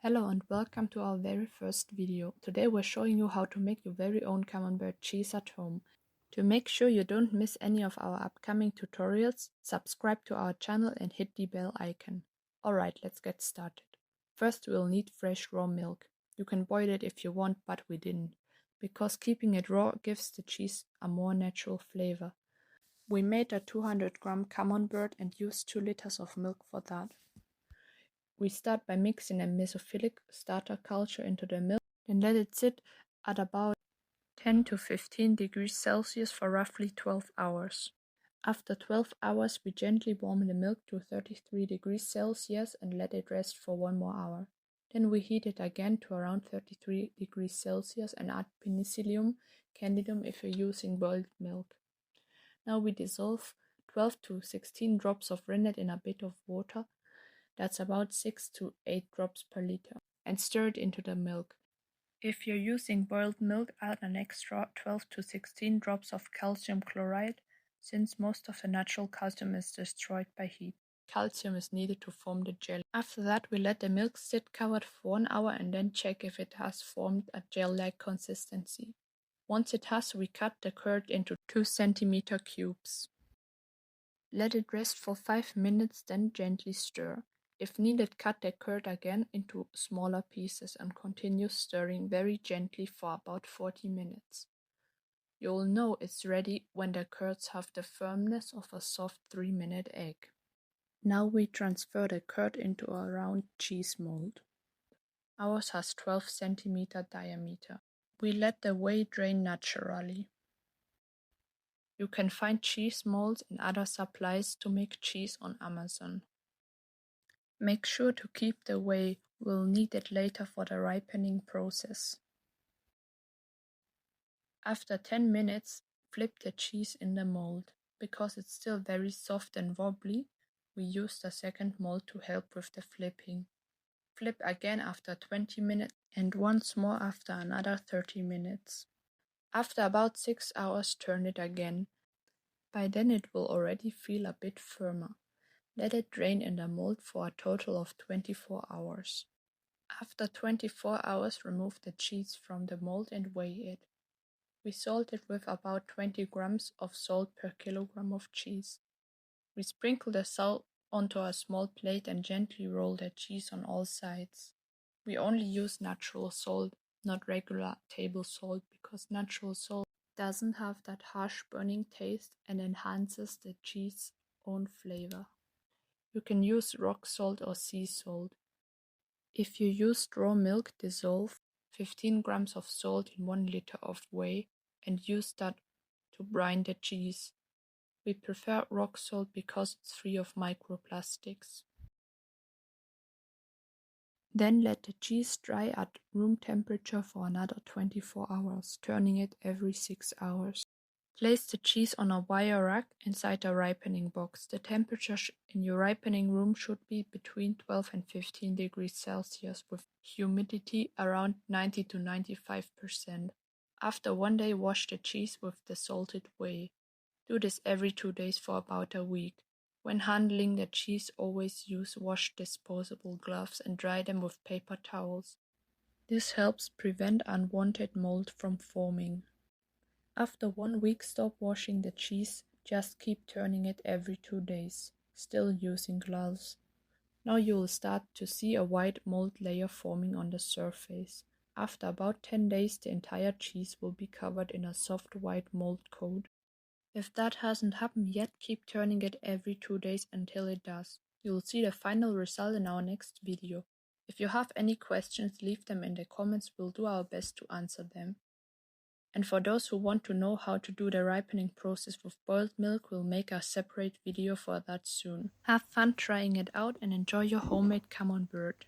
Hello and welcome to our very first video. Today we're showing you how to make your very own camembert cheese at home. To make sure you don't miss any of our upcoming tutorials, subscribe to our channel and hit the bell icon. Alright, let's get started. First we'll need fresh raw milk. You can boil it if you want, but we didn't, because keeping it raw gives the cheese a more natural flavor. We made a 200-gram camembert and used 2 liters of milk for that. We start by mixing a mesophilic starter culture into the milk and let it sit at about 10 to 15 degrees Celsius for roughly 12 hours. After 12 hours, we gently warm the milk to 33 degrees Celsius and let it rest for 1 more hour. Then we heat it again to around 33 degrees Celsius and add penicillium candidum if you're using boiled milk. Now we dissolve 12 to 16 drops of rennet in a bit of water. That's about 6 to 8 drops per liter, and stir it into the milk. If you're using boiled milk, add an extra 12 to 16 drops of calcium chloride, since most of the natural calcium is destroyed by heat. Calcium is needed to form the jelly. After that, we let the milk sit covered for 1 hour and then check if it has formed a gel-like consistency. Once it has, we cut the curd into 2 centimeter cubes. Let it rest for 5 minutes, then gently stir. If needed, cut the curd again into smaller pieces and continue stirring very gently for about 40 minutes. You'll know it's ready when the curds have the firmness of a soft 3-minute egg. Now we transfer the curd into a round cheese mold. Ours has 12 cm diameter. We let the whey drain naturally. You can find cheese molds and other supplies to make cheese on Amazon. Make sure to keep the whey, we'll need it later for the ripening process. After 10 minutes, flip the cheese in the mold. Because it's still very soft and wobbly, we use the second mold to help with the flipping. Flip again after 20 minutes and once more after another 30 minutes. After about 6 hours, turn it again. By then it will already feel a bit firmer. Let it drain in the mold for a total of 24 hours. After 24 hours, remove the cheese from the mold and weigh it. We salt it with about 20 grams of salt per kilogram of cheese. We sprinkle the salt onto a small plate and gently roll the cheese on all sides. We only use natural salt, not regular table salt, because natural salt doesn't have that harsh burning taste and enhances the cheese's own flavor. You can use rock salt or sea salt. If you used raw milk, dissolve 15 grams of salt in 1 liter of whey and use that to brine the cheese. We prefer rock salt because it's free of microplastics. Then let the cheese dry at room temperature for another 24 hours, turning it every 6 hours. Place the cheese on a wire rack inside a ripening box. The temperature in your ripening room should be between 12 and 15 degrees Celsius with humidity around 90 to 95%. After 1 day, wash the cheese with the salted whey. Do this every 2 days for about a week. When handling the cheese, always use washed disposable gloves and dry them with paper towels. This helps prevent unwanted mold from forming. After 1 week, stop washing the cheese, just keep turning it every 2 days, still using gloves. Now you will start to see a white mold layer forming on the surface. After about 10 days, the entire cheese will be covered in a soft white mold coat. If that hasn't happened yet, keep turning it every 2 days until it does. You will see the final result in our next video. If you have any questions, leave them in the comments, we'll do our best to answer them. And for those who want to know how to do the ripening process with boiled milk, we'll make a separate video for that soon. Have fun trying it out and enjoy your homemade camembert.